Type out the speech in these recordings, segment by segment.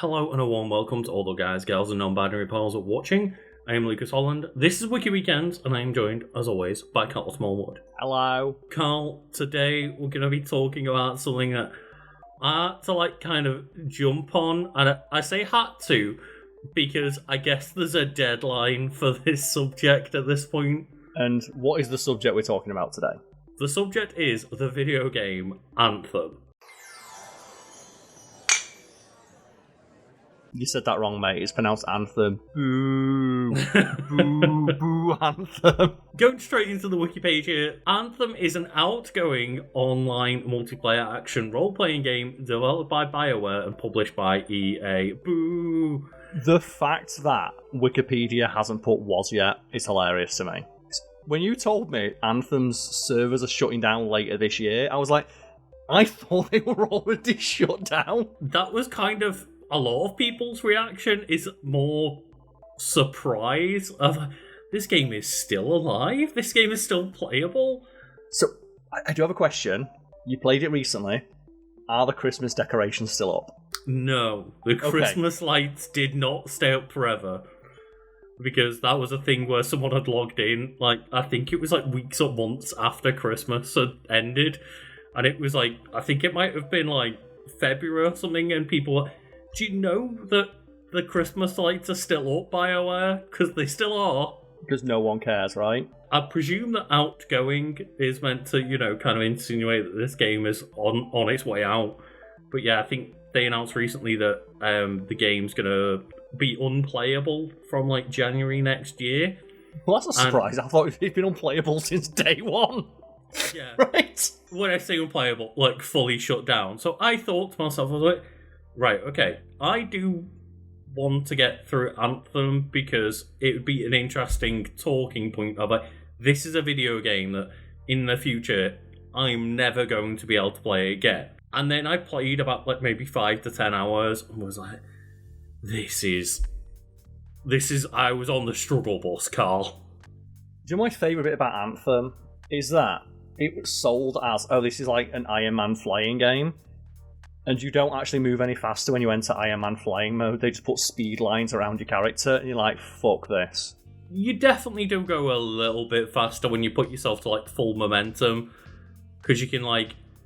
Hello and a warm welcome to all the guys, girls and non-binary pals watching. I am Lucas Holland. This is Wiki Weekends and I am joined, as always, by Karl Smallwood. Hello. Karl, today we're going to be talking about something that I had to kind of jump on, and I say had to because I guess there's a deadline for this subject at this point. And what is the subject we're talking about today? The subject is the video game Anthem. You said that wrong, mate. It's pronounced Anthem. Boo. Boo. Boo. Anthem. Going straight into the wiki page here, Anthem is an outgoing online multiplayer action role-playing game developed by BioWare and published by EA. Boo. The fact that Wikipedia hasn't put was yet is hilarious to me. When you told me Anthem's servers are shutting down later this year, I was like, I thought they were already shut down. That was kind of a lot of people's reaction, is more surprise of this game is still alive, this game is still playable. So, I do have a question. You played it recently. Are the Christmas decorations still up? No, the Christmas lights did not stay up forever. Because that was a thing where someone had logged in, I think it was weeks or months after Christmas had ended. And it was I think it might have been February or something, and people were, do you know that the Christmas lights are still up, BioWare? Because they still are. Because no one cares, right? I presume that outgoing is meant to, kind of insinuate that this game is on its way out. But yeah, I think they announced recently that the game's going to be unplayable from January next year. Well, that's a surprise. I thought it'd been unplayable since day one. Yeah. Right? When I say unplayable, fully shut down. So I thought to myself, I was like, right, okay, I do want to get through Anthem because it would be an interesting talking point of this is a video game that in the future I'm never going to be able to play again. And then I played about maybe 5 to 10 hours and was like, this is I was on the struggle bus, Karl. Do you know my favourite bit about Anthem is that it was sold as, this is an Iron Man flying game. And you don't actually move any faster when you enter Iron Man flying mode. They just put speed lines around your character, and you're like, fuck this. You definitely do go a little bit faster when you put yourself to full momentum, because you can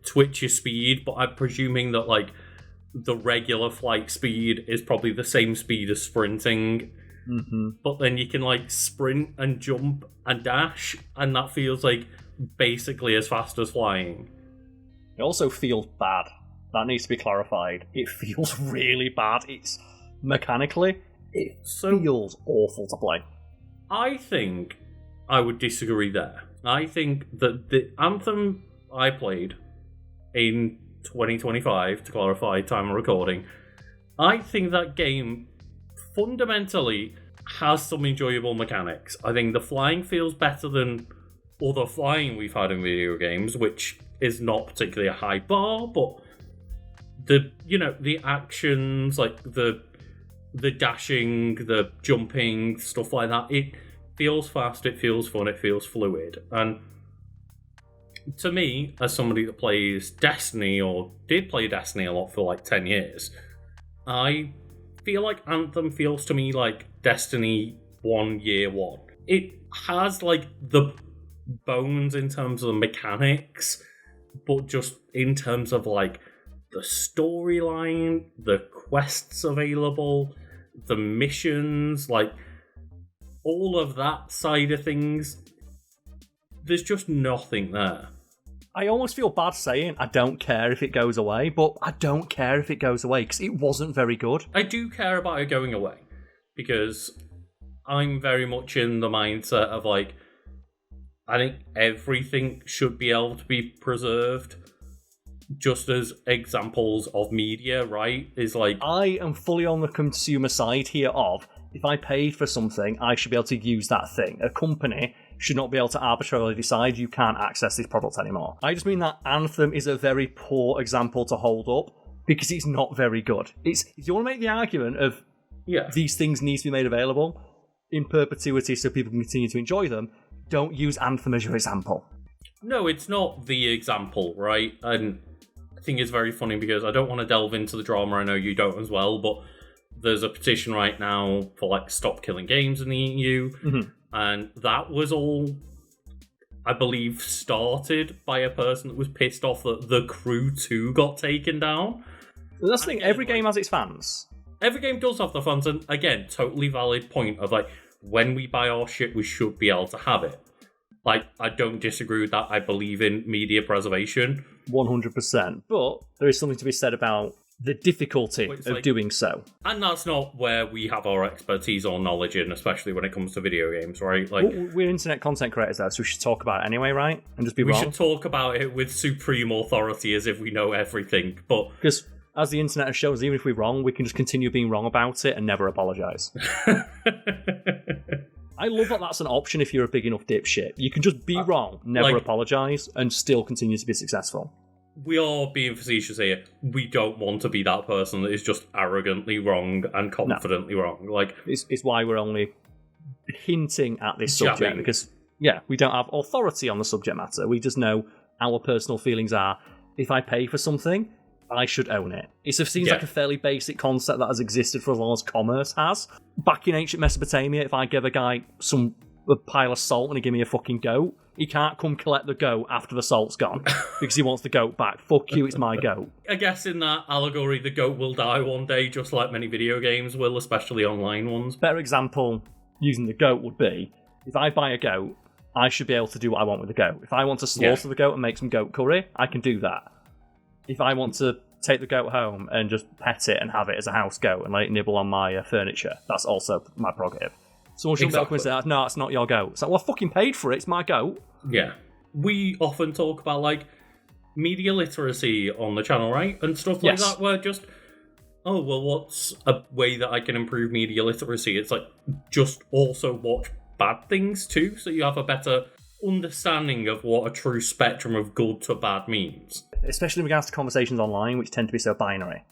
twitch your speed. But I'm presuming that the regular flight speed is probably the same speed as sprinting. Mm-hmm. But then you can sprint and jump and dash, and that feels basically as fast as flying. It also feels bad. That needs to be clarified. It feels really bad. It's mechanically, it feels awful to play. I think I would disagree there. I think that the Anthem I played in 2025, to clarify time of recording, I think that game fundamentally has some enjoyable mechanics. I think the flying feels better than other flying we've had in video games, which is not particularly a high bar, but the actions, the dashing, the jumping, stuff like that, it feels fast, it feels fun, it feels fluid. And to me, as somebody that plays Destiny, or did play Destiny a lot for 10 years, I feel like Anthem feels to me like Destiny 1 year 1. It has the bones in terms of the mechanics, but just in terms of the storyline, the quests available, the missions, all of that side of things, there's just nothing there. I almost feel bad saying I don't care if it goes away, but I don't care if it goes away because it wasn't very good. I do care about it going away because I'm very much in the mindset of I think everything should be able to be preserved. Just as examples of media, right? Is I am fully on the consumer side here of, if I paid for something, I should be able to use that thing. A company should not be able to arbitrarily decide you can't access this product anymore. I just mean that Anthem is a very poor example to hold up because it's not very good. If you want to make the argument of these things need to be made available in perpetuity so people can continue to enjoy them, don't use Anthem as your example. No, it's not the example, right? And I think it's very funny because I don't want to delve into the drama, I know you don't as well, but there's a petition right now for like stop killing games in the EU, and that was all, I believe, started by a person that was pissed off that The Crew 2 got taken down. That's the thing, every game has its fans. Every game does have the fans, and again, totally valid point of like, when we buy our shit, we should be able to have it. Like, I don't disagree with that. I believe in media preservation. 100%. But there is something to be said about the difficulty of doing so. And that's not where we have our expertise or knowledge in, especially when it comes to video games, right? Like, we're internet content creators, though, so we should talk about it anyway, right? And just be wrong. We should talk about it with supreme authority as if we know everything, but... Because... as the internet has shown us, even if we're wrong, we can just continue being wrong about it and never apologise. I love that that's an option if you're a big enough dipshit. You can just be wrong, never apologise, and still continue to be successful. We are being facetious here. We don't want to be that person that is just arrogantly wrong and confidently wrong. Like, it's why we're only hinting at this subject, because, we don't have authority on the subject matter. We just know our personal feelings are, if I pay for something, I should own it. It seems like a fairly basic concept that has existed for as long as commerce has. Back in ancient Mesopotamia, if I give a guy a pile of salt and he give me a fucking goat, he can't come collect the goat after the salt's gone because he wants the goat back. Fuck you, it's my goat. I guess in that allegory, the goat will die one day, just like many video games will, especially online ones. Better example using the goat would be, if I buy a goat, I should be able to do what I want with the goat. If I want to slaughter the goat and make some goat curry, I can do that. If I want to take the goat home and just pet it and have it as a house goat and let it nibble on my furniture, that's also my prerogative. Someone shouldn't be able to say, no, it's not your goat. It's like, well, I fucking paid for it, it's my goat. Yeah. We often talk about, like, media literacy on the channel, right? And stuff like that, where just, oh, well, what's a way that I can improve media literacy? It's like, just also watch bad things too, so you have a better understanding of what a true spectrum of good to bad means. Especially in regards to conversations online, which tend to be so binary.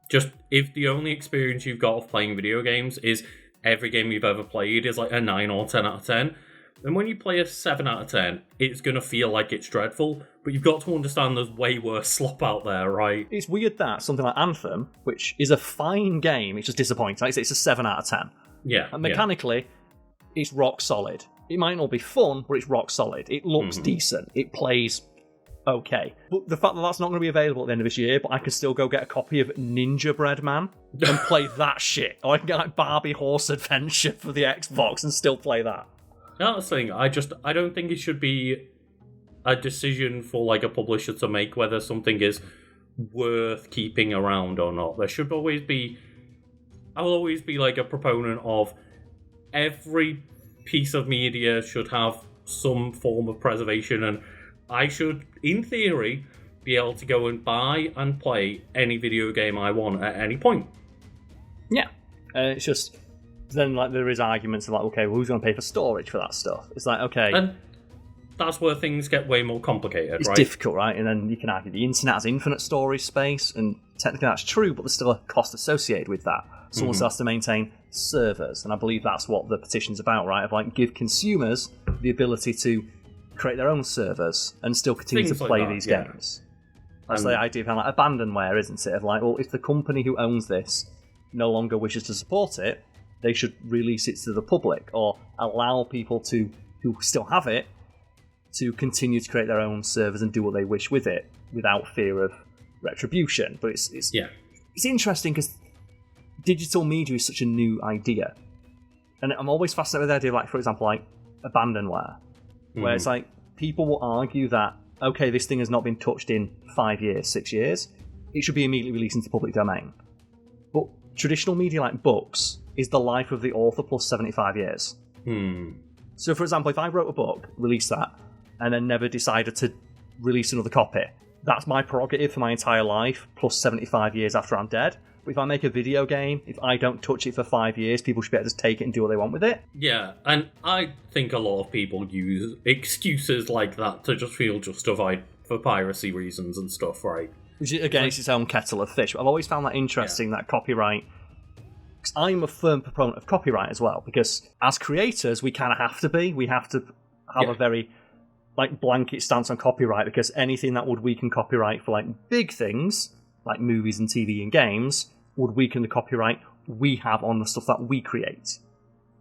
Just, if the only experience you've got of playing video games is every game you've ever played is like a 9 or 10 out of 10, then when you play a 7 out of 10, it's going to feel like it's dreadful, but you've got to understand there's way worse slop out there, right? It's weird that something like Anthem, which is a fine game, it's just disappointing. Like I say, it's a 7 out of 10. Yeah. And mechanically, it's rock solid. It might not be fun, but it's rock solid. It looks decent. It plays okay. But the fact that that's not going to be available at the end of this year, but I can still go get a copy of Ninja Bread Man and play that shit. Or I can get like Barbie Horse Adventure for the Xbox and still play that. That's the thing. I don't think it should be a decision for like a publisher to make whether something is worth keeping around or not. There should always be... I will always be like a proponent of every piece of media should have some form of preservation, and I should, in theory, be able to go and buy and play any video game I want at any point. Yeah. It's just... then like there is arguments of like, okay, well, who's going to pay for storage for that stuff? It's like, okay... and that's where things get way more complicated, it's right? It's difficult, right? And then you can argue the internet has infinite storage space, and technically that's true, but there's still a cost associated with that. Someone still has to maintain servers, and I believe that's what the petition's about, right? Of like, give consumers the ability to create their own servers and still continue to play these games. That's the idea of kind of like abandonware, isn't it? Of like, well, if the company who owns this no longer wishes to support it, they should release it to the public or allow people to who still have it to continue to create their own servers and do what they wish with it without fear of retribution. But it's interesting because digital media is such a new idea, and I'm always fascinated with the idea of, like, for example, like abandonware, where it's like people will argue that, okay, this thing has not been touched in 5 years, 6 years, it should be immediately released into public domain. But traditional media like books is the life of the author plus 75 years. So, for example, if I wrote a book, released that, and then never decided to release another copy, that's my prerogative for my entire life, plus 75 years after I'm dead. But if I make a video game, if I don't touch it for 5 years, people should be able to just take it and do what they want with it. Yeah, and I think a lot of people use excuses like that to just feel justified for piracy reasons and stuff, right? Which, again, it's its own kettle of fish. But I've always found that interesting, that copyright... because I'm a firm proponent of copyright as well, because as creators, we kind of have to be. We have to have a very like blanket stance on copyright, because anything that would weaken copyright for like big things, like movies and TV and games, would weaken the copyright we have on the stuff that we create.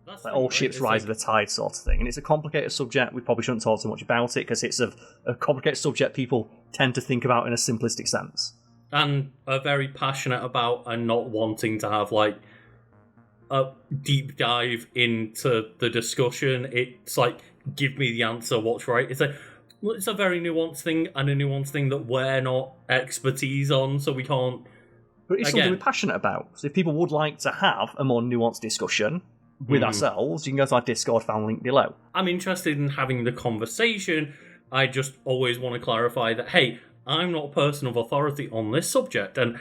That's Like all ships rise with the tide sort of thing. And it's a complicated subject. We probably shouldn't talk too much about it because it's a complicated subject people tend to think about in a simplistic sense. And are very passionate about and not wanting to have like a deep dive into the discussion. It's like, give me the answer, what's right. It's a very nuanced thing, and a nuanced thing that we're not expertise on, so we can't. But it's something we're passionate about. So if people would like to have a more nuanced discussion with ourselves, you can go to our Discord found link below. I'm interested in having the conversation. I just always want to clarify that, hey, I'm not a person of authority on this subject, and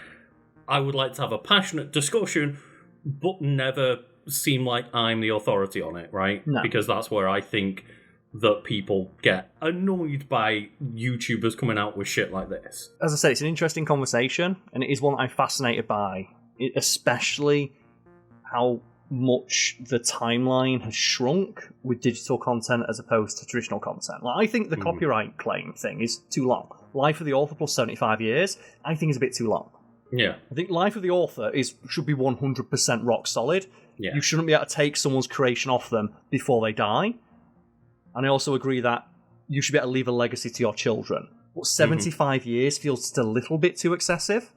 I would like to have a passionate discussion, but never seem like I'm the authority on it, right? No. Because that's where I think that people get annoyed by YouTubers coming out with shit like this. As I said, it's an interesting conversation, and it is one I'm fascinated by, especially how much the timeline has shrunk with digital content as opposed to traditional content. Like, I think the copyright claim thing is too long. Life of the author plus 75 years, I think is a bit too long. Yeah. I think life of the author should be 100% rock solid. Yeah. You shouldn't be able to take someone's creation off them before they die. And I also agree that you should be able to leave a legacy to your children. But 75 years feels just a little bit too excessive.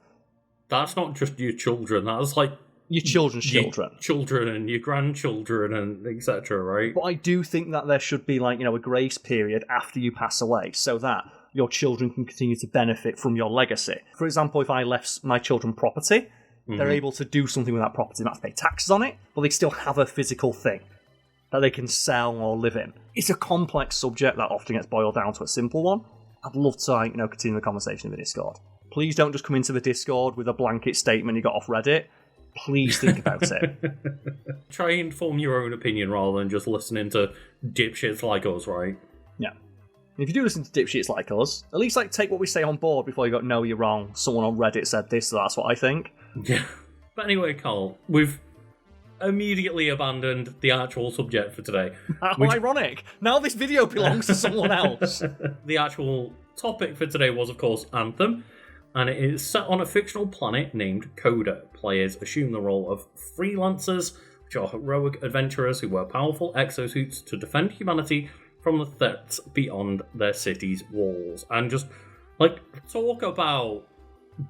That's not just your children, that's like your children's children. Children and your grandchildren and etc., right? But I do think that there should be, like, a grace period after you pass away so that your children can continue to benefit from your legacy. For example, if I left my children property, they're able to do something with that property. They don't have to pay taxes on it, but they still have a physical thing that they can sell or live in. It's a complex subject that often gets boiled down to a simple one. I'd love to, continue the conversation in the Discord. Please don't just come into the Discord with a blanket statement you got off Reddit. Please think about it. Try and form your own opinion rather than just listening to dipshits like us, right? Yeah. If you do listen to dipshits like us, at least take what we say on board before you go, no, you're wrong. Someone on Reddit said this, so that's what I think. Yeah. But anyway, Karl, we've immediately abandoned the actual subject for today. How ironic. Now this video belongs to someone else. The actual topic for today was, of course, Anthem, and it is set on a fictional planet named Coda. Players assume the role of freelancers, which are heroic adventurers who wear powerful exosuits to defend humanity from the threats beyond their city's walls. And just, talk about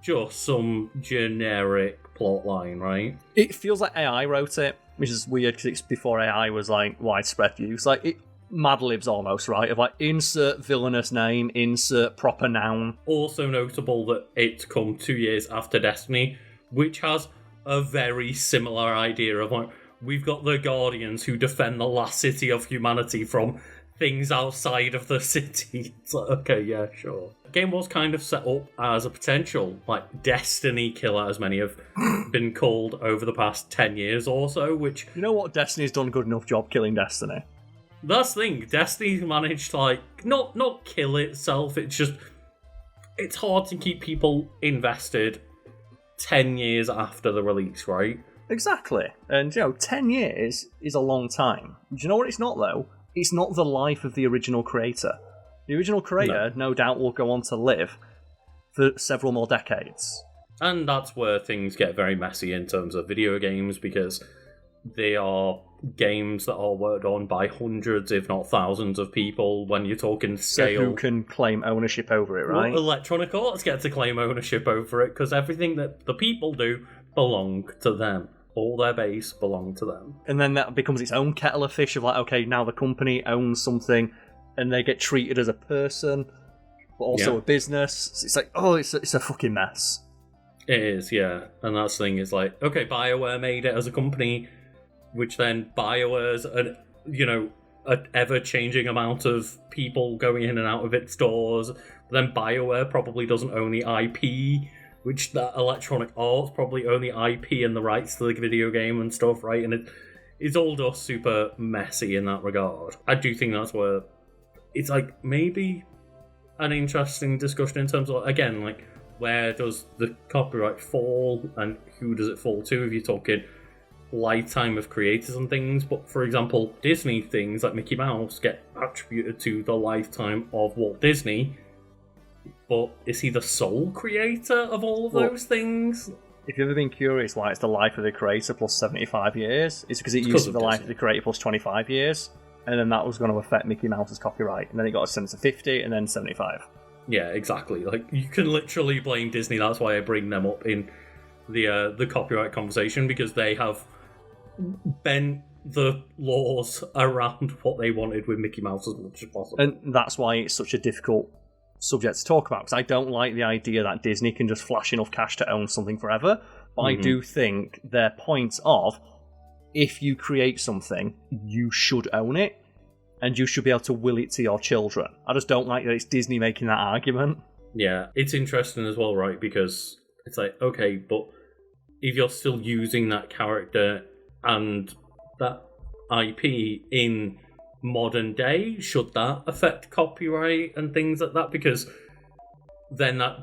just some generic plotline, right? It feels like AI wrote it, which is weird because it's before AI was widespread use. It Mad Libs almost, right? Of insert villainous name, insert proper noun. Also notable that it's come 2 years after Destiny, which has a very similar idea of we've got the Guardians who defend the last city of humanity from things outside of the city. It's okay, yeah, sure. The game was kind of set up as a potential, Destiny killer, as many have been called over the past 10 years or so, which... You know what? Destiny's done a good enough job killing Destiny. That's the thing. Destiny's managed to, not kill itself, it's just... It's hard to keep people invested 10 years after the release, right? Exactly. And, 10 years is a long time. Do you know what it's not, though? It's not the life of the original creator. The original creator, no doubt, will go on to live for several more decades. And that's where things get very messy in terms of video games, because they are games that are worked on by hundreds, if not thousands of people when you're talking scale. So who can claim ownership over it, right? Well, Electronic Arts get to claim ownership over it, because everything that the people do belong to them. All their base belong to them. And then that becomes its own kettle of fish of okay, now the company owns something and they get treated as a person, but also a business. It's it's a fucking mess. It is, yeah. And that's the thing is okay, BioWare made it as a company, which then BioWare's an ever-changing amount of people going in and out of its stores. But then BioWare probably doesn't own the IP, which that Electronic Arts probably own the IP and the rights to the video game and stuff, right? And it's all just super messy in that regard. I do think that's where it's maybe an interesting discussion in terms of, again, where does the copyright fall and who does it fall to if you're talking lifetime of creators and things. But for example, Disney things like Mickey Mouse get attributed to the lifetime of Walt Disney. But is he the sole creator of all of those things? if you've ever been curious why it's the life of the creator plus 75 years, it's because it used to be the life of the creator plus 25 years, and then that was going to affect Mickey Mouse's copyright, and then it got extended to 50, and then 75. Yeah, exactly. Like, you can literally blame Disney. That's why I bring them up in the copyright conversation, because they have bent the laws around what they wanted with Mickey Mouse as much as possible. And that's why it's such a difficult subject to talk about, because I don't like the idea that Disney can just flash enough cash to own something forever. But I do think their point of, if you create something, you should own it, and you should be able to will it to your children. I just don't like that it's Disney making that argument. Yeah, it's interesting as well, right? Because it's like, okay, but if you're still using that character and that IP in modern day, should that affect copyright and things like that? Because then that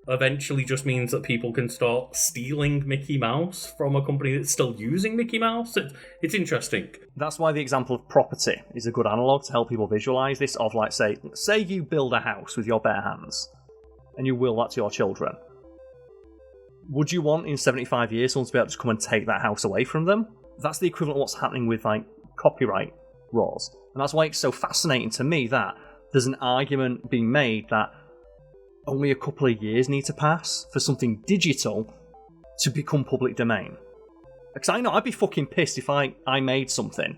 eventually just means that people can start stealing Mickey Mouse from a company that's still using Mickey Mouse. It's interesting. That's why the example of property is a good analogue to help people visualize this. Of, like, say you build a house with your bare hands and you will that to your children. Would you want in 75 years someone to be able to just come and take that house away from them? That's the equivalent of what's happening with, like, copyright laws. And that's why it's so fascinating to me that there's an argument being made that only a couple of years need to pass for something digital to become public domain. Because I know I'd be fucking pissed if I made something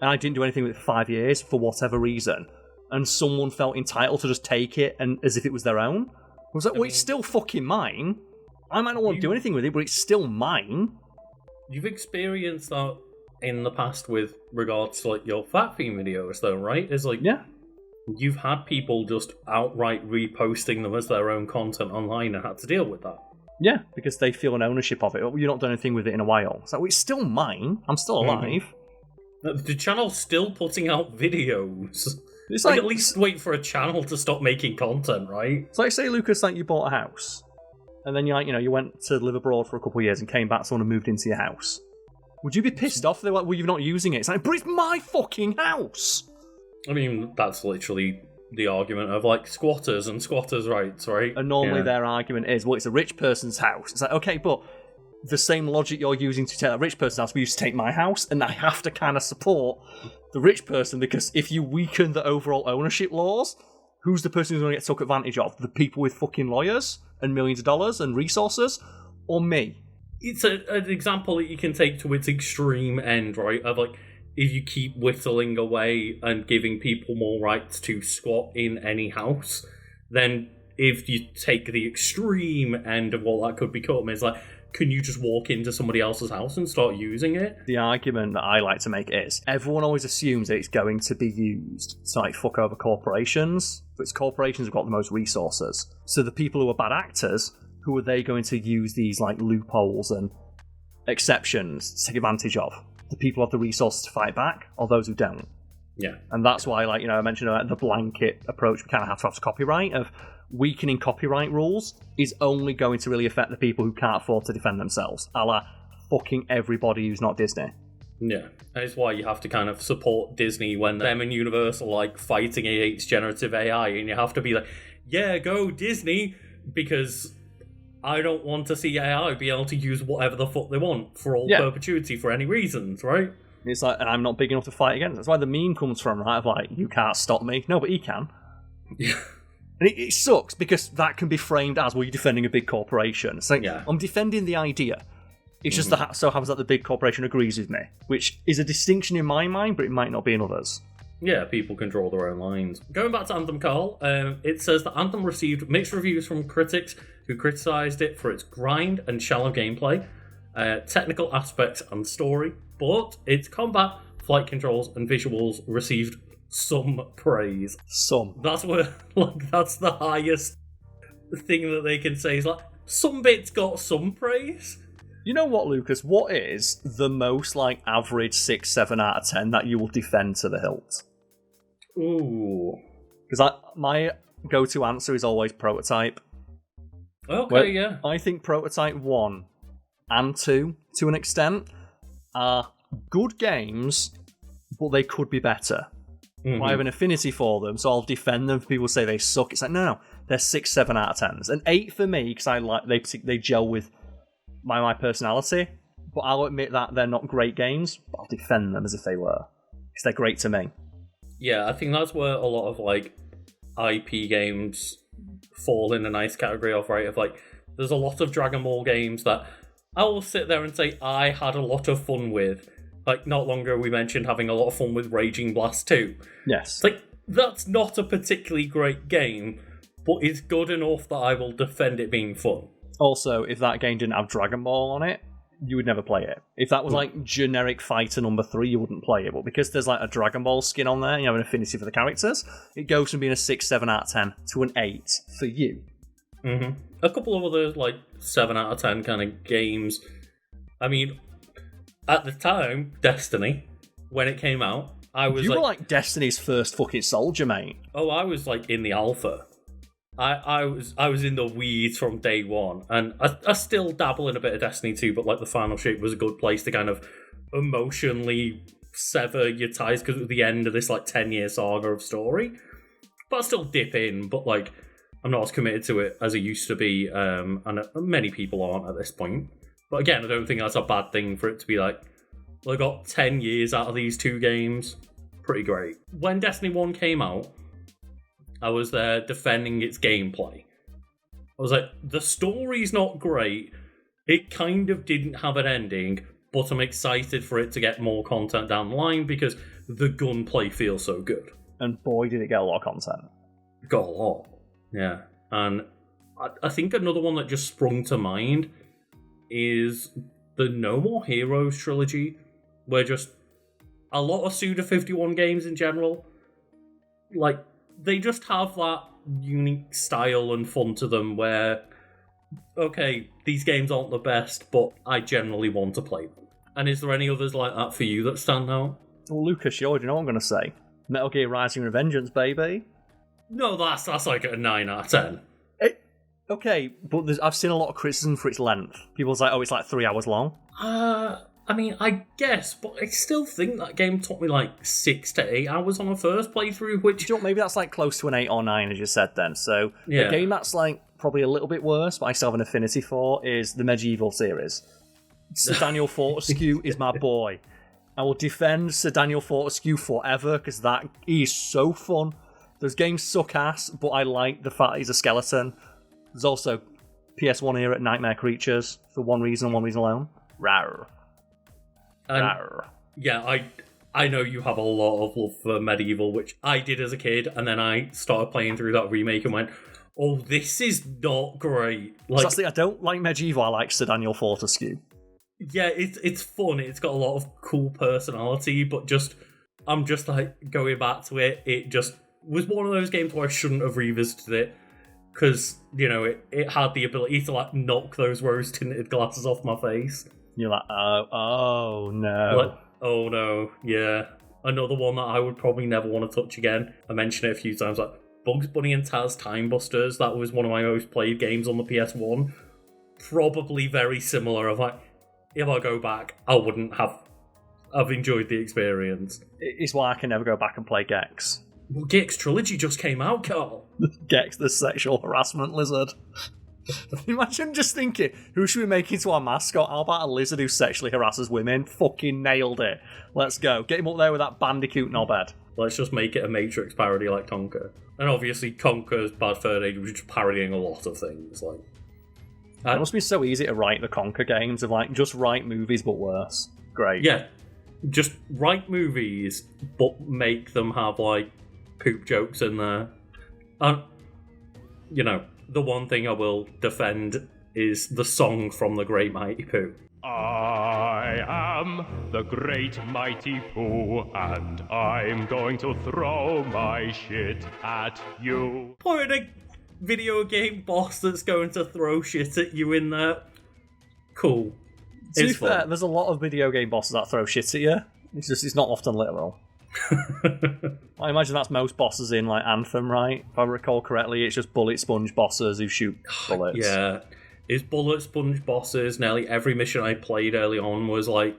and I didn't do anything with it for 5 years for whatever reason, and someone felt entitled to just take it and as if it was their own. I was like, well, it's still fucking mine. I might not want to do anything with it, but it's still mine. You've experienced that in the past with regards to, like, your Fat Theme videos, though, right? It's like, yeah, you've had people just outright reposting them as their own content online and had to deal with that. Yeah, because they feel an ownership of it. Well, you've not done anything with it in a while. So it's still mine. I'm still alive. The channel's still putting out videos. It's like, at least wait for a channel to stop making content, right? It's like, say, Lucas, like, you bought a house, and then you went to live abroad for a couple of years and came back, someone had moved into your house. Would you be pissed off? They're like, well, you're not using it. It's like, but it's my fucking house! I mean, that's literally the argument of, like, squatters and squatters' rights, right? And normally their argument is, well, it's a rich person's house. It's like, okay, but the same logic you're using to take that rich person's house, we used to take my house, and I have to kind of support the rich person, because if you weaken the overall ownership laws, who's the person who's going to get took advantage of? The people with fucking lawyers and millions of dollars and resources? Or me? It's an example that you can take to its extreme end, right? Of, like, if you keep whittling away and giving people more rights to squat in any house, then if you take the extreme end of what that could become, is like, can you just walk into somebody else's house and start using it? The argument that I like to make is, everyone always assumes that it's going to be used to, like, fuck over corporations, but it's corporations who've got the most resources. So the people who are bad actors, who are they going to use these, like, loopholes and exceptions to take advantage of? The people who have the resources to fight back, or those who don't? Yeah. And that's why, like, I mentioned the blanket approach we kind of have to copyright, of weakening copyright rules is only going to really affect the people who can't afford to defend themselves, a la fucking everybody who's not Disney. Yeah, and it's why you have to kind of support Disney when them and Universal, like, fighting against generative AI, and you have to be like, yeah, go Disney, because I don't want to see AI be able to use whatever the fuck they want for all perpetuity for any reasons, right? It's like, and I'm not big enough to fight against. That's why the meme comes from, right? Of, like, you can't stop me. No, but he can. Yeah. And it sucks, because that can be framed as, well, you're defending a big corporation. It's like, I'm defending the idea. It's just that so happens that the big corporation agrees with me, which is a distinction in my mind, but it might not be in others. Yeah, people can draw their own lines. Going back to Anthem, Karl, it says that Anthem received mixed reviews from critics who criticised it for its grind and shallow gameplay, technical aspects and story, but its combat, flight controls and visuals received some praise. Some. That's where, like, that's the highest thing that they can say, is like, some bits got some praise. You know what, Lucas? What is the most, like, average 6, 7 out of 10 that you will defend to the hilt? Ooh. Because my go-to answer is always Prototype. Okay, yeah. I think Prototype 1 and 2, to an extent, are good games, but they could be better. Mm-hmm. I have an affinity for them, so I'll defend them. People say they suck. It's like, no, they're 6, 7 out of 10s. And 8 for me, because I like they gel with my personality, but I'll admit that they're not great games, but I'll defend them as if they were, because they're great to me. Yeah, I think that's where a lot of, like, IP games fall in a nice category of, right? Of, like, there's a lot of Dragon Ball games that I will sit there and say I had a lot of fun with. Like, not long ago we mentioned having a lot of fun with Raging Blast 2. Yes. It's like, that's not a particularly great game, but it's good enough that I will defend it being fun. Also, if that game didn't have Dragon Ball on it, you would never play it. If that was like generic fighter number 3, you wouldn't play it. But because there's like a Dragon Ball skin on there and you have an affinity for the characters, it goes from being a 6, 7 out of 10 to an 8 for you. Mm-hmm. A couple of other like 7 out of 10 kind of games. I mean, at the time, Destiny, when it came out, I was You were like Destiny's first fucking soldier, mate. Oh, I was like in the alpha. I was in the weeds from day one, and I still dabble in a bit of Destiny 2, but like the final shape was a good place to kind of emotionally sever your ties because it was the end of this like 10-year saga of story. But I still dip in, but like I'm not as committed to it as I used to be, and many people aren't at this point. But again, I don't think that's a bad thing for it to be like, well, I got 10 years out of these 2 games. Pretty great. When Destiny 1 came out, I was there defending its gameplay. I was like, the story's not great. It kind of didn't have an ending, but I'm excited for it to get more content down the line because the gunplay feels so good. And boy, did it get a lot of content. Got a lot. Yeah. And I think another one that just sprung to mind is the No More Heroes trilogy, where just a lot of Suda51 games in general, like, they just have that unique style and fun to them where, okay, these games aren't the best, but I generally want to play them. And is there any others like that for you that stand out? Well, Lucas, you already know what I'm going to say. Metal Gear Rising: Revengeance, baby. No, that's like a 9 out of 10. Okay, but I've seen a lot of criticism for its length. People's like, oh, it's like 3 hours long. I mean, I guess, but I still think that game took me like 6 to 8 hours on a first playthrough, which... You know, maybe that's like close to an 8 or 9, as you said then. So, yeah. A game that's like probably a little bit worse, but I still have an affinity for, is the Medieval series. Sir Daniel Fortescue is my boy. I will defend Sir Daniel Fortescue forever, because that is so fun. Those games suck ass, but I like the fact he's a skeleton. There's also PS1 era Nightmare Creatures, for one reason and one reason alone. Rawr. Yeah, I know you have a lot of love for Medieval, which I did as a kid, and then I started playing through that remake and went, oh, this is not great. Like, that's the thing, I don't like Medieval, I like Sir Daniel Fortescue. Yeah, it's fun, it's got a lot of cool personality, but I'm just like, going back to it, it just was one of those games where I shouldn't have revisited it, because, you know, it had the ability to, like, knock those rose-tinted glasses off my face. You're like, oh no. Like, oh no, yeah. Another one that I would probably never want to touch again. I mentioned it a few times, like Bugs Bunny and Taz Time Busters. That was one of my most played games on the PS1. Probably very similar. Of like, if I go back, I wouldn't have. I've enjoyed the experience. It's why I can never go back and play Gex. Well, Gex Trilogy just came out, Karl. Gex, the sexual harassment lizard. Imagine just thinking, who should we make into our mascot? How about a lizard who sexually harasses women? Fucking nailed it. Let's go. Get him up there with that bandicoot knobhead. Let's just make it a Matrix parody like Conker. And obviously Conker's Bad Fur Day was just parodying a lot of things. Like, it must be so easy to write the Conker games of like, just write movies but worse. Great. Yeah. Just write movies, but make them have like poop jokes in there. You know, the one thing I will defend is the song from The Great Mighty Pooh. I am the Great Mighty Pooh, and I'm going to throw my shit at you. Put a video game boss that's going to throw shit at you in there. Cool. To be fair, there's a lot of video game bosses that throw shit at you. It's not often literal. I imagine that's most bosses in like Anthem, right? If I recall correctly, it's just bullet sponge bosses who shoot bullets. Yeah, it's bullet sponge bosses. Nearly every mission I played early on was like,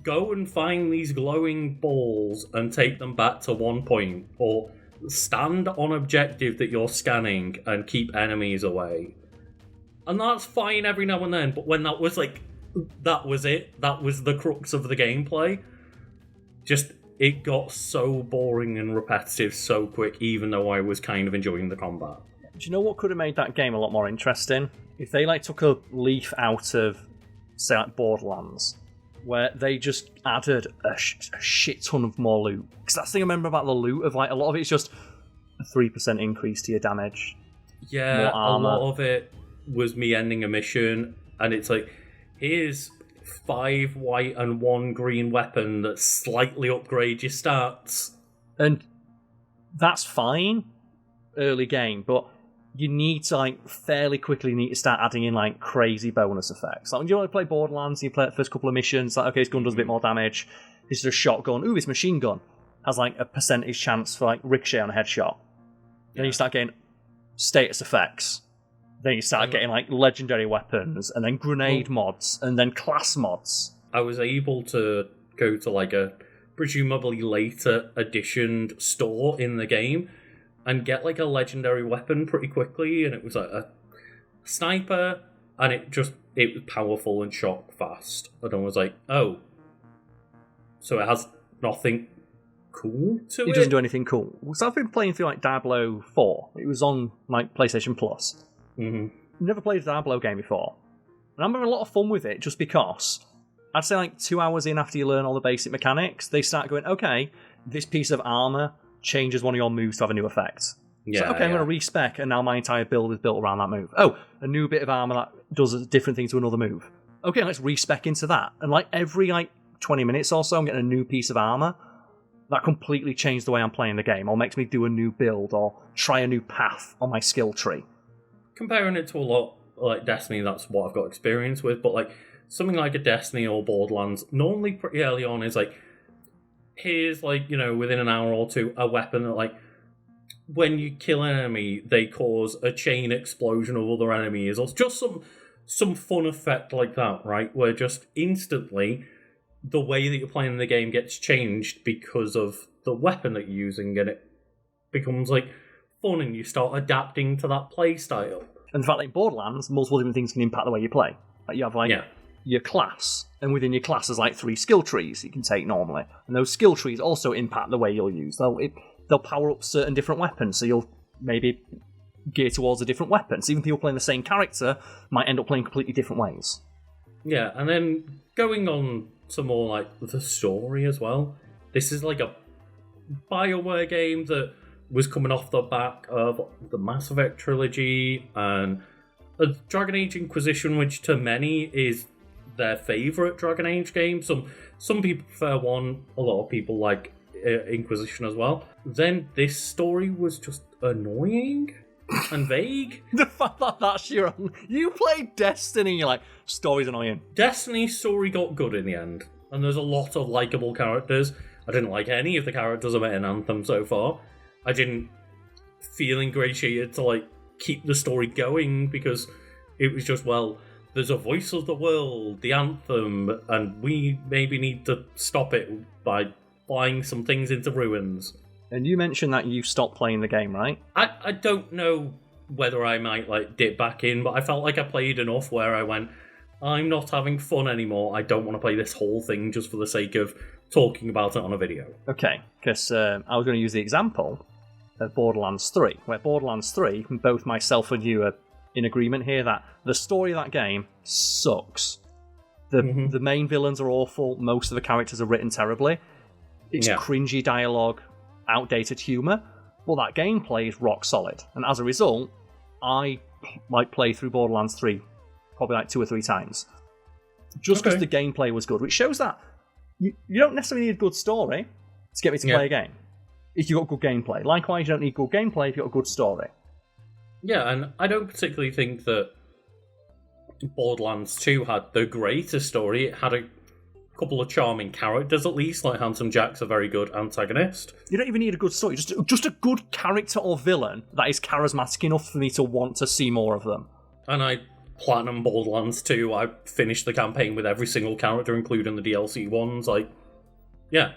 go and find these glowing balls and take them back to one point, or stand on objective that you're scanning and keep enemies away. And that's fine every now and then, but when that was like, that was it, that was the crux of the gameplay, just, it got so boring and repetitive so quick, even though I was kind of enjoying the combat. Do you know what could have made that game a lot more interesting? If they like took a leaf out of, say, like Borderlands, where they just added a shit ton of more loot. Because that's the thing I remember about the loot, of like, a lot of it's just a 3% increase to your damage. Yeah, a lot of it was me ending a mission, and it's like, here's 5 white and 1 green weapon that slightly upgrade your stats. And that's fine, early game, but you need to, like, fairly quickly need to start adding in, like, crazy bonus effects. Like, when you play Borderlands, you play the first couple of missions, like, okay, this gun does a bit more damage, this is a shotgun, ooh, this machine gun has, like, a percentage chance for, like, ricochet on a headshot. Then you start getting status effects. Then you start getting, like, legendary weapons, and then grenade mods, and then class mods. I was able to go to, like, a presumably later editioned store in the game and get, like, a legendary weapon pretty quickly, and it was, like, a sniper, and it was powerful and shot fast. And I was like, oh, so it has nothing cool to it? It doesn't do anything cool. So I've been playing through, like, Diablo 4. It was on, like, PlayStation Plus. Mm-hmm. Never played a Diablo game before. And I'm having a lot of fun with it just because I'd say like 2 hours in after you learn all the basic mechanics, they start going, okay, this piece of armor changes one of your moves to have a new effect. Yeah, so, okay, I'm going to respec, and now my entire build is built around that move. Oh, a new bit of armor that does a different thing to another move. Okay, let's respec into that. And like every like 20 minutes or so, I'm getting a new piece of armor. That completely changed the way I'm playing the game, or makes me do a new build, or try a new path on my skill tree. Comparing it to a lot like Destiny, that's what I've got experience with, but like something like a Destiny or Borderlands, normally pretty early on is like, here's like, you know, within an hour or two, a weapon that like, when you kill an enemy, they cause a chain explosion of other enemies, or just some fun effect like that, right? Where just instantly the way that you're playing the game gets changed because of the weapon that you're using, and it becomes like fun, and you start adapting to that play style. And the fact that in Borderlands, multiple different things can impact the way you play. Like you have like your class, and within your class there's like 3 skill trees you can take normally, and those skill trees also impact the way you'll use. They'll power up certain different weapons, so you'll maybe gear towards a different weapon. So even people playing the same character might end up playing completely different ways. Yeah, and then going on to more like the story as well. This is like a BioWare game that was coming off the back of the Mass Effect trilogy and a Dragon Age Inquisition, which to many is their favourite Dragon Age game. Some people prefer one, a lot of people like Inquisition as well. Then this story was just annoying and vague. The fact that that's your own... You played Destiny and you're like, story's annoying. Destiny's story got good in the end, and there's a lot of likeable characters. I didn't like any of the characters I met in Anthem so far. I didn't feel ingratiated to like keep the story going because it was just, well, there's a voice of the world, the Anthem, and we maybe need to stop it by flying some things into ruins. And you mentioned that you stopped playing the game, right? I don't know whether I might like dip back in, but I felt like I played enough where I went, I'm not having fun anymore. I don't want to play this whole thing just for the sake of talking about it on a video. Okay, because I was going to use the example of Borderlands 3, where Borderlands 3, both myself and you are in agreement here that the story of that game sucks. The main villains are awful, most of the characters are written terribly. It's cringy dialogue, outdated humour, but that gameplay is rock solid. And as a result, I might play through Borderlands 3 probably like 2 or 3 times. Just because the gameplay was good, which shows that you don't necessarily need a good story to get me to play a game. If you've got good gameplay. Likewise, you don't need good gameplay if you've got a good story. Yeah, and I don't particularly think that Borderlands 2 had the greatest story. It had a couple of charming characters, at least, like Handsome Jack's a very good antagonist. You don't even need a good story, just a good character or villain that is charismatic enough for me to want to see more of them. And I platinum Borderlands 2, I finished the campaign with every single character, including the DLC ones. Like, yeah,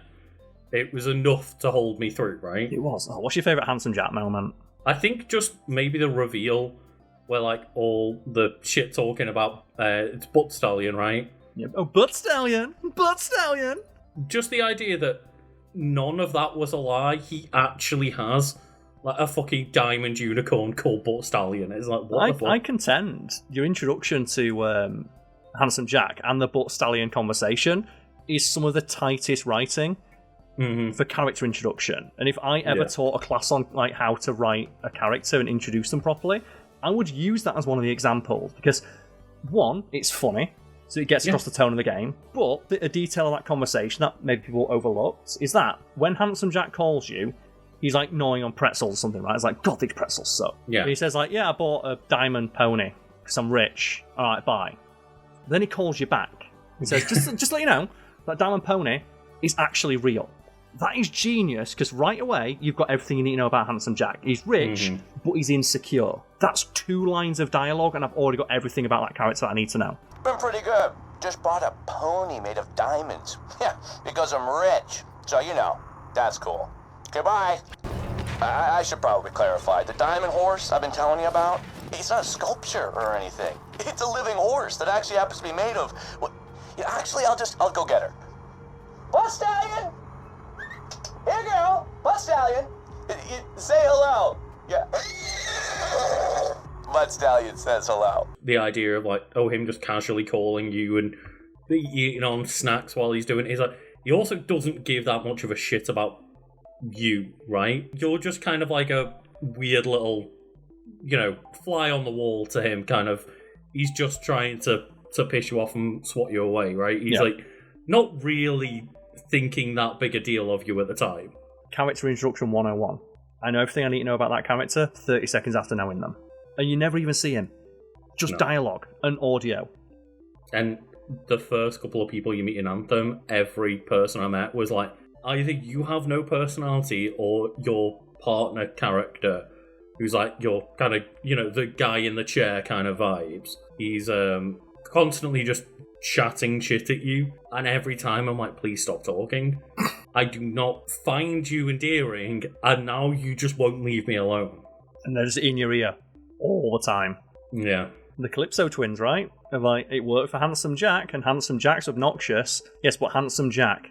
it was enough to hold me through, right? It was. Oh, what's your favourite Handsome Jack moment? I think just maybe the reveal where like all the shit talking about it's Butt Stallion, right? Yep. Oh, Butt Stallion! Butt Stallion! Just the idea that none of that was a lie. He actually has like a fucking diamond unicorn called Butt Stallion. It's like, what the fuck? I contend your introduction to Handsome Jack and the Butt Stallion conversation is some of the tightest writing for character introduction. And if I ever taught a class on like how to write a character and introduce them properly, I would use that as one of the examples because, one, it's funny, so it gets across the tone of the game, but a detail of that conversation that maybe people overlooked is that when Handsome Jack calls you, he's like gnawing on pretzels or something, right? It's like, God, these pretzels suck. Yeah. He says like, yeah, I bought a diamond pony because I'm rich. All right, bye. Then he calls you back. He says, just let you know, that diamond pony is actually real. That is genius, because right away, you've got everything you need to know about Handsome Jack. He's rich, but he's insecure. That's 2 lines of dialogue, and I've already got everything about that character that I need to know. Been pretty good. Just bought a pony made of diamonds. Yeah, because I'm rich. So, you know, that's cool. Goodbye. I should probably clarify. The diamond horse I've been telling you about, it's not a sculpture or anything. It's a living horse that actually happens to be made of... Well, yeah, actually, I'll go get her. Butt Stallion! Here, girl! Butt Stallion! Say hello! Yeah. Butt Stallion says hello. The idea of, like, him just casually calling you and eating on snacks while he's doing it. He's like, he also doesn't give that much of a shit about you, right? You're just kind of like a weird little, fly on the wall to him, kind of. He's just trying to piss you off and swat you away, right? He's like, not really thinking that big a deal of you at the time. Character introduction 101. I know everything I need to know about that character 30 seconds after knowing them. And you never even see him. Just dialogue and audio. And the first couple of people you meet in Anthem, every person I met was like, either you have no personality or your partner character, who's like your kind of, the guy in the chair kind of vibes. He's constantly just chatting shit at you, and every time I'm like, please stop talking. I do not find you endearing, and now you just won't leave me alone. And they're just in your ear all the time. Yeah. The Calypso twins, right? Of like, it worked for Handsome Jack, and Handsome Jack's obnoxious. Yes, but Handsome Jack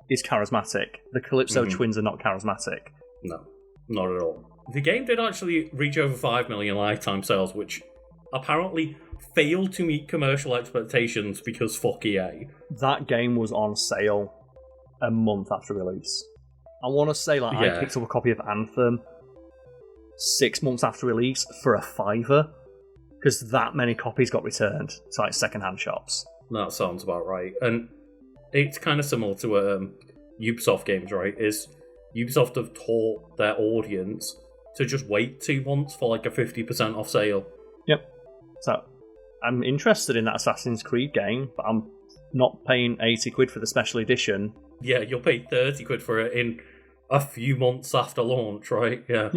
is charismatic. The Calypso twins are not charismatic. No, not at all. The game did actually reach over 5 million lifetime sales, which apparently failed to meet commercial expectations because fuck EA. That game was on sale a month after release. I want to say, I picked up a copy of Anthem 6 months after release for a $5, because that many copies got returned to like second-hand shops. That sounds about right. And it's kind of similar to Ubisoft games, right? Is Ubisoft have taught their audience to just wait 2 months for like a 50% off sale. Yep. So I'm interested in that Assassin's Creed game, but I'm not paying 80 quid for the special edition. Yeah, you'll pay 30 quid for it in a few months after launch, right? Yeah.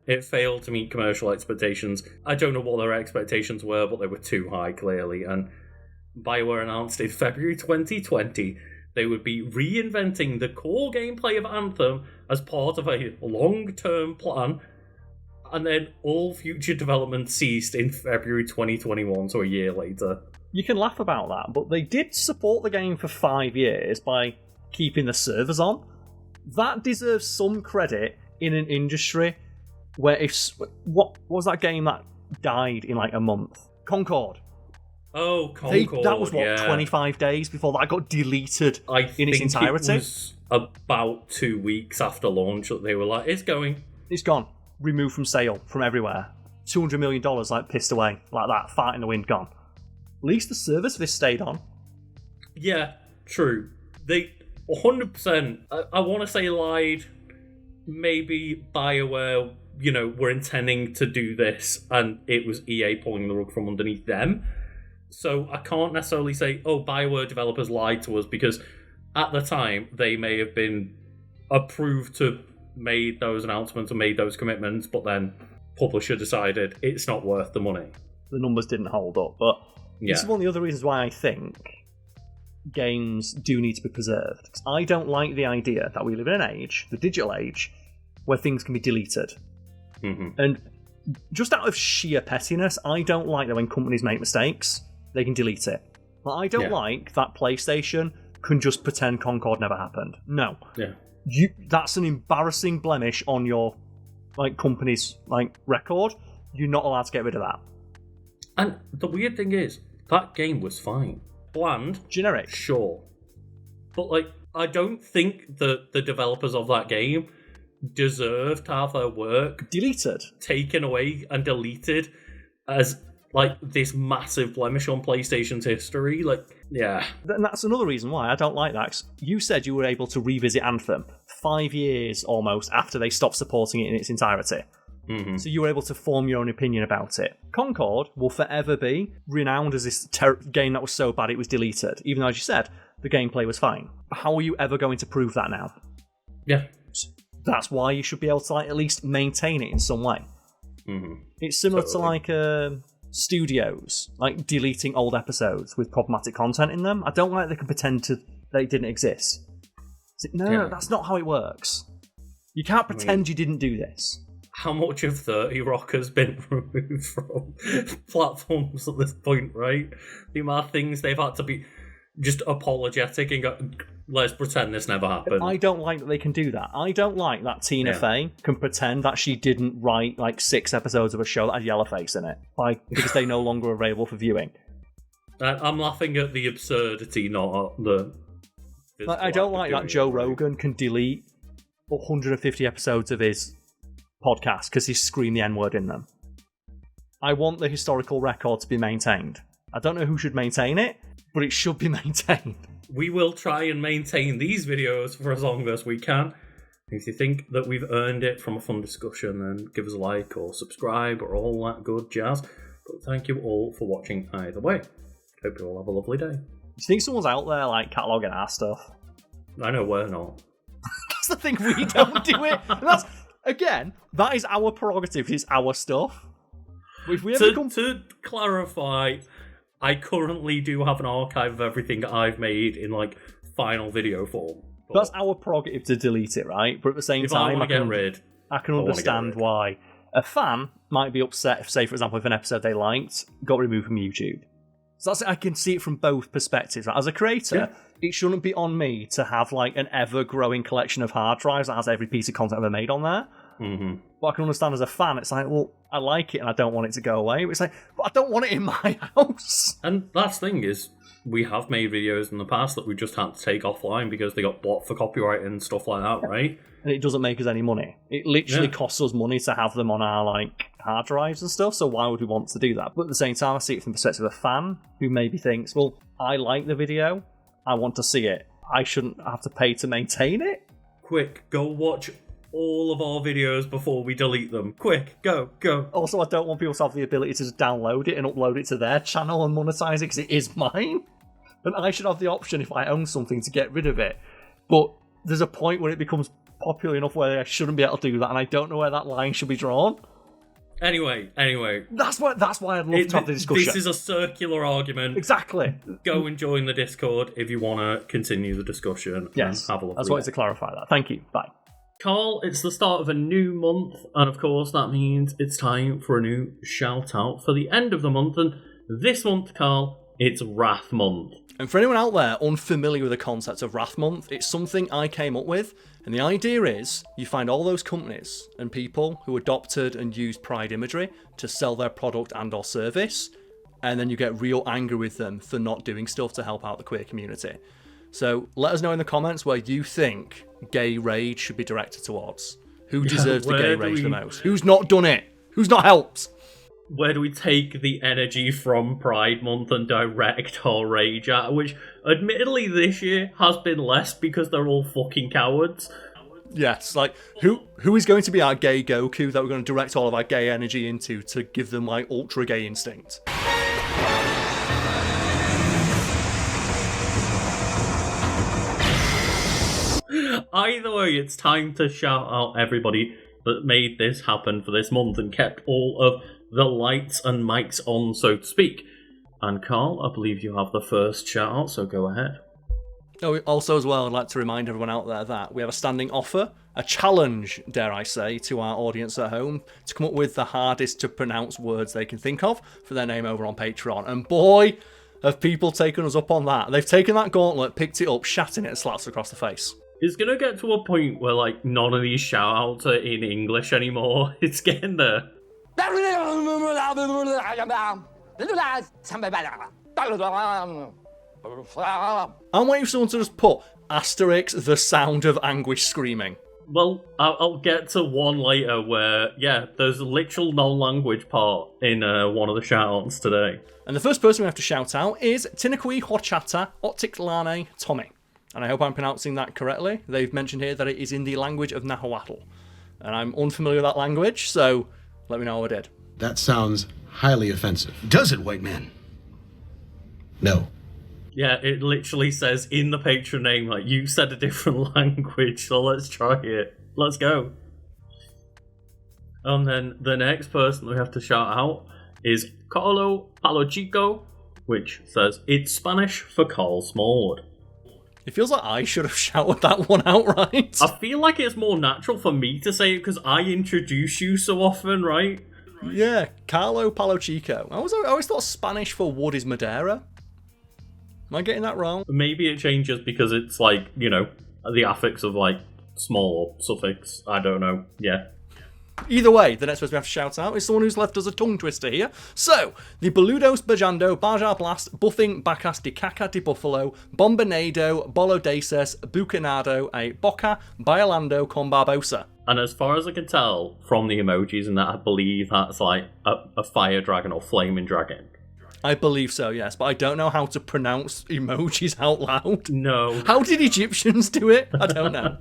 It failed to meet commercial expectations. I don't know what their expectations were, but they were too high, clearly. And BioWare announced in February 2020 they would be reinventing the core gameplay of Anthem as part of a long-term plan, and then all future development ceased in February 2021, so a year later. You can laugh about that, but they did support the game for 5 years by keeping the servers on. That deserves some credit in an industry where what was that game that died in like a month? Concord. Oh, Concord. That was 25 days before that got deleted in its entirety. It was about 2 weeks after launch that they were like, it's gone. Removed from sale from everywhere. $200 million like pissed away like that, fart in the wind, gone. At least the servers for this stayed on. Yeah, true. They 100%. I want to say lied. Maybe BioWare, were intending to do this, and it was EA pulling the rug from underneath them. So I can't necessarily say, BioWare developers lied to us, because at the time they may have been approved to made those announcements and made those commitments, but then publisher decided it's not worth the money. The numbers didn't hold up, but this is one of the other reasons why I think games do need to be preserved. I don't like the idea that we live in an age, the digital age, where things can be deleted. And just out of sheer pettiness, I don't like that when companies make mistakes, they can delete it. Like, I don't like that PlayStation can just pretend Concord never happened. No. Yeah. That's an embarrassing blemish on your company's record. You're not allowed to get rid of that. And the weird thing is, that game was fine. Bland. Generic. Sure. But, I don't think the developers of that game deserve to have their work deleted, taken away and deleted as, this massive blemish on PlayStation's history. Yeah. And that's another reason why I don't like that. You said you were able to revisit Anthem 5 years almost after they stopped supporting it in its entirety. Mm-hmm. So you were able to form your own opinion about it. Concord will forever be renowned as this game that was so bad it was deleted, even though, as you said, the gameplay was fine. How are you ever going to prove that now? Yeah. That's why you should be able to at least maintain it in some way. Mm-hmm. It's similar to studios deleting old episodes with problematic content in them. I don't like they can pretend they didn't exist. No, that's not how it works. You can't pretend you didn't do this. How much of 30 Rock has been removed from platforms at this point, right? The amount of things they've had to be just apologetic and go, let's pretend this never happened. I don't like that they can do that. I don't like that Tina Fey can pretend that she didn't write 6 episodes of a show that had Yellowface in it, because they no longer available for viewing. I'm laughing at the absurdity, not at the... I don't like that Joe Rogan can delete 150 episodes of his podcast because he screamed the N-word in them. I want the historical record to be maintained. I don't know who should maintain it, but it should be maintained. We will try and maintain these videos for as long as we can. If you think that we've earned it from a fun discussion, then give us a like or subscribe or all that good jazz. But thank you all for watching either way. Hope you all have a lovely day. Do you think someone's out there cataloguing our stuff? I know we're not. That's the thing, we don't do it. And that's, again, that is our prerogative, it's our stuff. If we ever to clarify, I currently do have an archive of everything I've made in final video form. But that's our prerogative to delete it, right? But at the same time, I can understand why a fan might be upset if, say, for example, if an episode they liked got removed from YouTube. So I can see it from both perspectives. Right? As a creator, it shouldn't be on me to have an ever-growing collection of hard drives that has every piece of content I've ever made on there. Mm-hmm. But I can understand as a fan, it's well, I like it and I don't want it to go away. But it's but I don't want it in my house. And that's the thing is, we have made videos in the past that we just had to take offline because they got blocked for copyright and stuff like that, right? And it doesn't make us any money. It literally costs us money to have them on our hard drives and stuff, so why would we want to do that? But at the same time, I see it from the perspective of a fan who maybe thinks, well, I like the video, I want to see it. I shouldn't have to pay to maintain it. Quick, go watch all of our videos before we delete them. Quick, go. Also, I don't want people to have the ability to just download it and upload it to their channel and monetize it because it is mine. And I should have the option, if I own something, to get rid of it. But there's a point where it becomes popular enough where I shouldn't be able to do that, and I don't know where that line should be drawn. Anyway. That's why I'd love to have the discussion. This is a circular argument. Exactly. Go and join the Discord if you want to continue the discussion. Yes, and have a look. I just wanted to clarify that. Thank you. Bye. Karl, it's the start of a new month, and of course that means it's time for a new shout-out for the end of the month, and this month, Karl, it's Wrath Month. And for anyone out there unfamiliar with the concept of Wrath Month, it's something I came up with, and the idea is you find all those companies and people who adopted and used Pride imagery to sell their product and or service, and then you get real angry with them for not doing stuff to help out the queer community. So let us know in the comments where you think gay rage should be directed towards. Who deserves the gay rage the most? Who's not done it? Who's not helped? Where do we take the energy from Pride Month and direct our rage at? Which, admittedly, this year has been less because they're all fucking cowards. Yes, who is going to be our gay Goku that we're going to direct all of our gay energy into to give them ultra gay instinct? Either way, it's time to shout out everybody that made this happen for this month and kept all of the lights and mics on, so to speak. And Karl, I believe you have the first shout out, so go ahead. Oh, also as well, I'd like to remind everyone out there that we have a standing offer, a challenge, dare I say, to our audience at home to come up with the hardest to pronounce words they can think of for their name over on Patreon. And boy, have people taken us up on that. They've taken that gauntlet, picked it up, shat in it, and slapped it across the face. It's gonna get to a point where, like, none of these shout-outs are in English anymore. It's getting there. I'm waiting for someone to just put asterisk the sound of anguish screaming. Well, I'll get to one later where, yeah, there's a literal non-language part in one of the shout-outs today. And the first person we have to shout out is Tinakui Horchata Otiklane Tommy. And I hope I'm pronouncing that correctly. They've mentioned here that it is in the language of Nahuatl. And I'm unfamiliar with that language, so let me know how I did. That sounds highly offensive. Does it, white man? No. Yeah, it literally says in the patron name, like, you said a different language, so let's try it. Let's go. And then the next person we have to shout out is Carlo Palochico, which says, it's Spanish for Karl Smallwood. It feels like I should have shouted that one out, right? I feel like it's more natural for me to say it because I introduce you so often, right? Yeah, Carlo Palochico. I always thought Spanish for wood is Madeira. Am I getting that wrong? Maybe it changes because it's like, you know, the affix of like small suffix. I don't know. Yeah. Either way, the next person we have to shout out is someone who's left us a tongue twister here. So, the Boludos Bajando, Baja Blast, Buffing Bacas de Caca de Buffalo, Bombonado, Bolodeses, Bucanado, a Boca, Bailando con Barbosa. And as far as I can tell from the emojis and that, I believe that's like a fire dragon or flaming dragon. I believe so, yes, but I don't know how to pronounce emojis out loud. No. How did Egyptians do it? I don't know.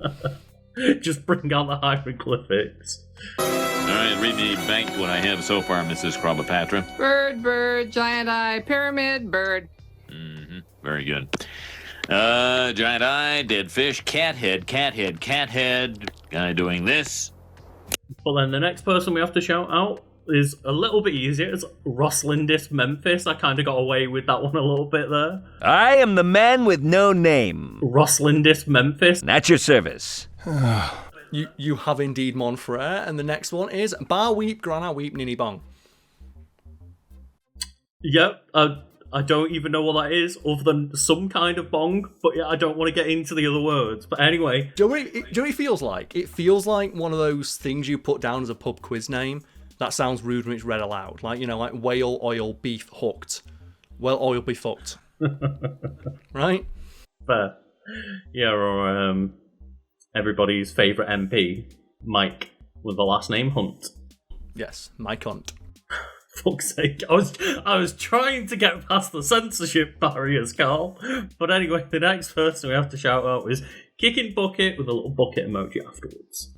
Just bring out the hieroglyphics. Alright, read me back what I have so far, Mrs. Cleopatra. Bird, giant eye, pyramid, bird. Very good. Giant eye, dead fish, cat head, guy doing this. But then the next person we have to shout out is a little bit easier. It's Roslindis Memphis. I kind of got away with that one a little bit there. I am the man with no name. Roslindis Memphis. At your service. You have indeed, mon frere. And the next one is Bar Weep, Grana Weep, Ninny Bong. Yep, I don't even know what that is, other than some kind of bong, but yeah, I don't want to get into the other words. But anyway. Do you know what it feels like? It feels like one of those things you put down as a pub quiz name that sounds rude when it's read aloud. Like, you know, like whale, oil, beef, hooked. Well, oil, be fucked. Right? Fair. Yeah, or everybody's favourite MP, Mike, with the last name Hunt. Yes, Mike Hunt. Fuck's sake, I was trying to get past the censorship barriers, Karl. But anyway, the next person we have to shout out is Kicking Bucket with a little bucket emoji afterwards.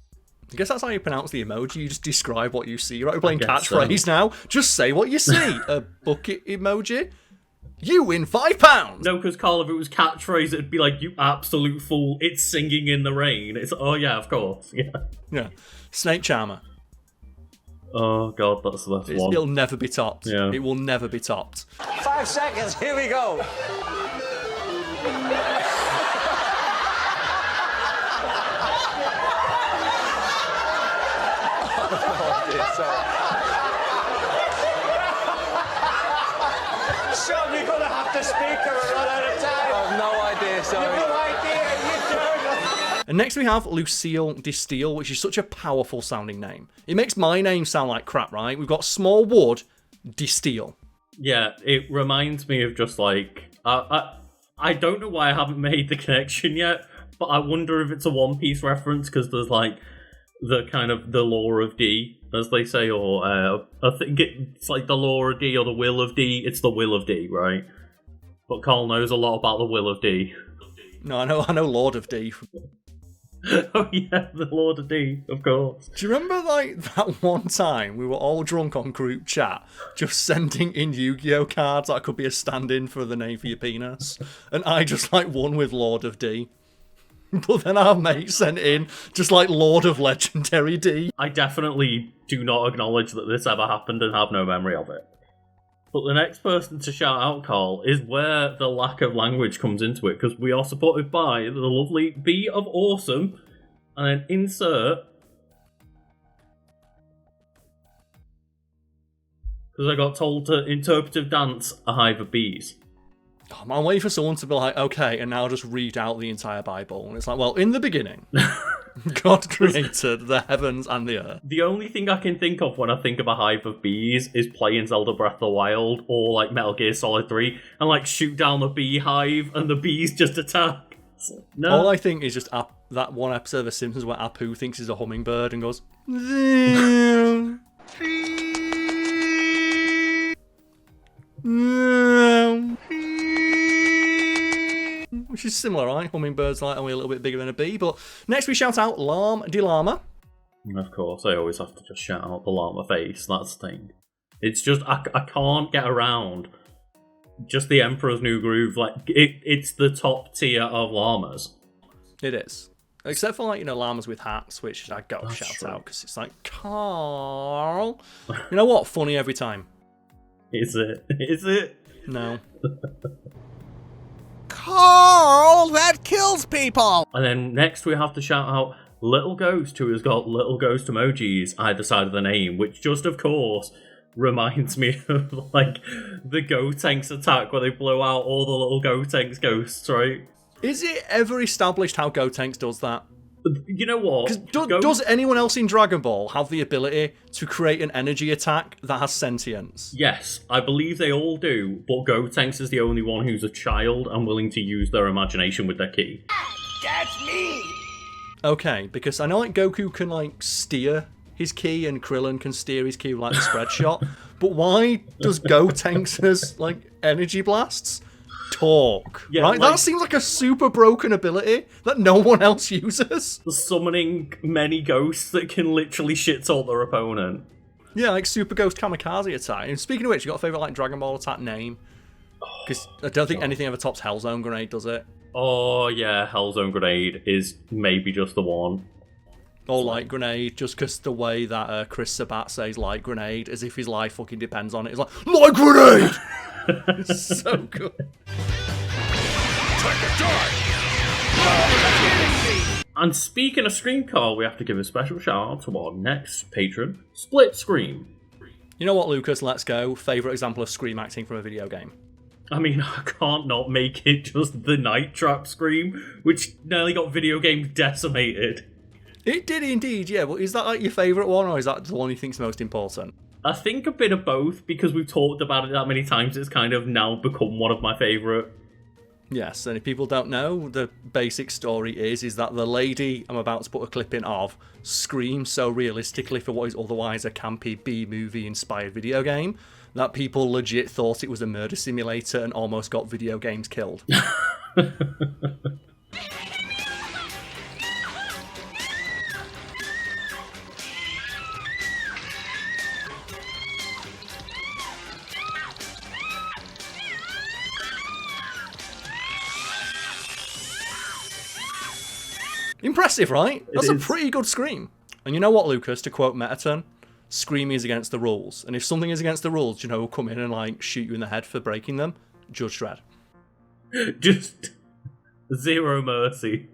I guess that's how you pronounce the emoji. You just describe what you see. You're playing catchphrase now. Just say what you see. A bucket emoji. You win £5. No, because Karl, if it was catchphrase, it'd be like, you absolute fool. It's singing in the rain. It's oh yeah, of course. Yeah. Snake Charmer. Oh god, that's the last one. It'll never be topped. Yeah. It will never be topped. 5 seconds. Here we go. Sean, you're gonna have to speak or we'll run out of time. I have no idea, sorry. You have no idea, you don't. And next we have Lucille Distill, which is such a powerful sounding name. It makes my name sound like crap, right? We've got Smallwood Distill. Yeah, it reminds me of just like I don't know why I haven't made the connection yet, but I wonder if it's a One Piece reference because there's like the kind of the lore of D, as they say, or I think it's like the lore of D or the will of D. It's the will of D, right? But Karl knows a lot about the will of D. No, I know Lord of D. Oh yeah, the Lord of D, of course. Do you remember like that one time we were all drunk on group chat, just sending in Yu-Gi-Oh cards that could be a stand-in for the name for your penis, and I just like won with Lord of D. But then our mate sent in just like Lord of Legendary D. I definitely do not acknowledge that this ever happened and have no memory of it. But the next person to shout out, Karl, is where the lack of language comes into it, because we are supported by the lovely Bee of Awesome, and then insert... Because I got told to interpretive dance a hive of bees. I'm waiting for someone to be like, okay, and now just read out the entire Bible. And it's like, well, in the beginning, God created the heavens and the earth. The only thing I can think of when I think of a hive of bees is playing Zelda Breath of the Wild or like Metal Gear Solid 3 and like shoot down the beehive and the bees just attack. No. All I think is just that one episode of The Simpsons where Apu thinks he's a hummingbird and goes, which is similar, right? Hummingbird's like only a little bit bigger than a bee. But next we shout out Lam de Llama. And of course, I always have to just shout out the llama face. That's the thing. It's just, I can't get around just the Emperor's New Groove. Like, it's the top tier of llamas. It is. Except for, like, you know, llamas with hats, which I gotta shout out, because it's like, Karl. You know what? Funny every time. Is it? Is it? No. Karl, that kills people! And then next we have to shout out Little Ghost, who has got little ghost emojis either side of the name, which just, of course, reminds me of, like, the Gotenks attack where they blow out all the little Gotenks ghosts, right? Is it ever established how Gotenks does that? You know what? Does anyone else in Dragon Ball have the ability to create an energy attack that has sentience? Yes, I believe they all do, but Gotenks is the only one who's a child and willing to use their imagination with their ki. That's me! Okay, because I know like Goku can like steer his ki and Krillin can steer his ki with like the spread shot, but why does Gotenks' like energy blasts talk? Yeah, right? like, that seems like a super broken ability that no one else uses. Summoning many ghosts that can literally shit talk their opponent. Yeah, like Super Ghost Kamikaze attack. And speaking of which, you got a favourite like Dragon Ball attack name? Because I don't think anything ever tops Hellzone Grenade, does it? Oh yeah, Hellzone Grenade is maybe just the one. Or Light Grenade, just because the way that Chris Sabat says Light Grenade, as if his life fucking depends on it. It's like, Light Grenade! It's so good. And speaking of Scream, Karl, we have to give a special shout out to our next patron, Split Scream. You know what, Lucas? Let's go. Favourite example of Scream acting from a video game. I mean, I can't not make it just the Night Trap Scream, which nearly got video games decimated. It did indeed, yeah. But is that like your favourite one, or is that the one you think's most important? I think a bit of both, because we've talked about it that many times, it's kind of now become one of my favourite. Yes, and if people don't know, the basic story is that the lady I'm about to put a clip in of screams so realistically for what is otherwise a campy B-movie inspired video game that people legit thought it was a murder simulator and almost got video games killed. Impressive, right? That's a pretty good scream. And you know what, Lucas, to quote Metaton, screaming is against the rules. And if something is against the rules, you know, who'll come in and like shoot you in the head for breaking them? Judge Dredd. Just zero mercy.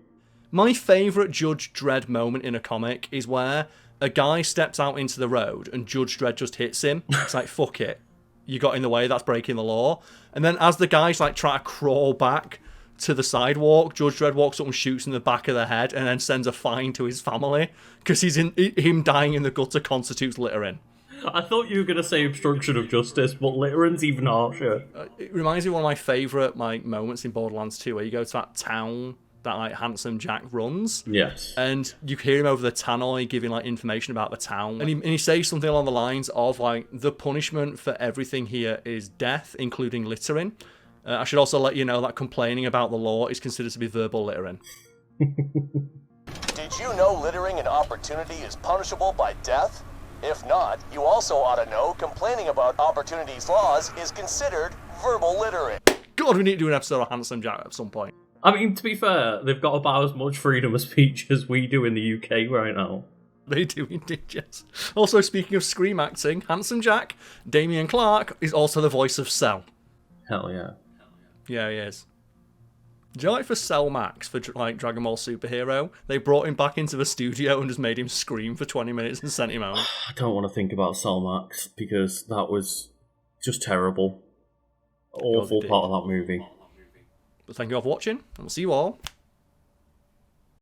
My favourite Judge Dredd moment in a comic is where a guy steps out into the road and Judge Dredd just hits him. It's like, fuck it. You got in the way, that's breaking the law. And then as the guy's like trying to crawl back to the sidewalk, Judge Dredd walks up and shoots in the back of the head and then sends a fine to his family because him dying in the gutter constitutes littering. I thought you were going to say obstruction of justice, but littering's even harsher. It reminds me of one of my favourite moments in Borderlands 2 where you go to that town that like Handsome Jack runs. Yes. And you hear him over the tannoy giving like information about the town. And he says something along the lines of like, the punishment for everything here is death, including littering. I should also let you know that complaining about the law is considered to be verbal littering. Did you know littering an opportunity is punishable by death? If not, you also ought to know complaining about opportunities laws is considered verbal littering. God, we need to do an episode of Handsome Jack at some point. I mean, to be fair, they've got about as much freedom of speech as we do in the UK right now. They do indeed, yes. Also, speaking of Scream acting, Handsome Jack, Damian Clark, is also the voice of Cell. Hell yeah. Yeah, he is. Do you like for Cell Max, for like Dragon Ball Superhero, they brought him back into the studio and just made him scream for 20 minutes and sent him home? I don't want to think about Max because that was just terrible. Awful part of that movie. But thank you all for watching, and we'll see you all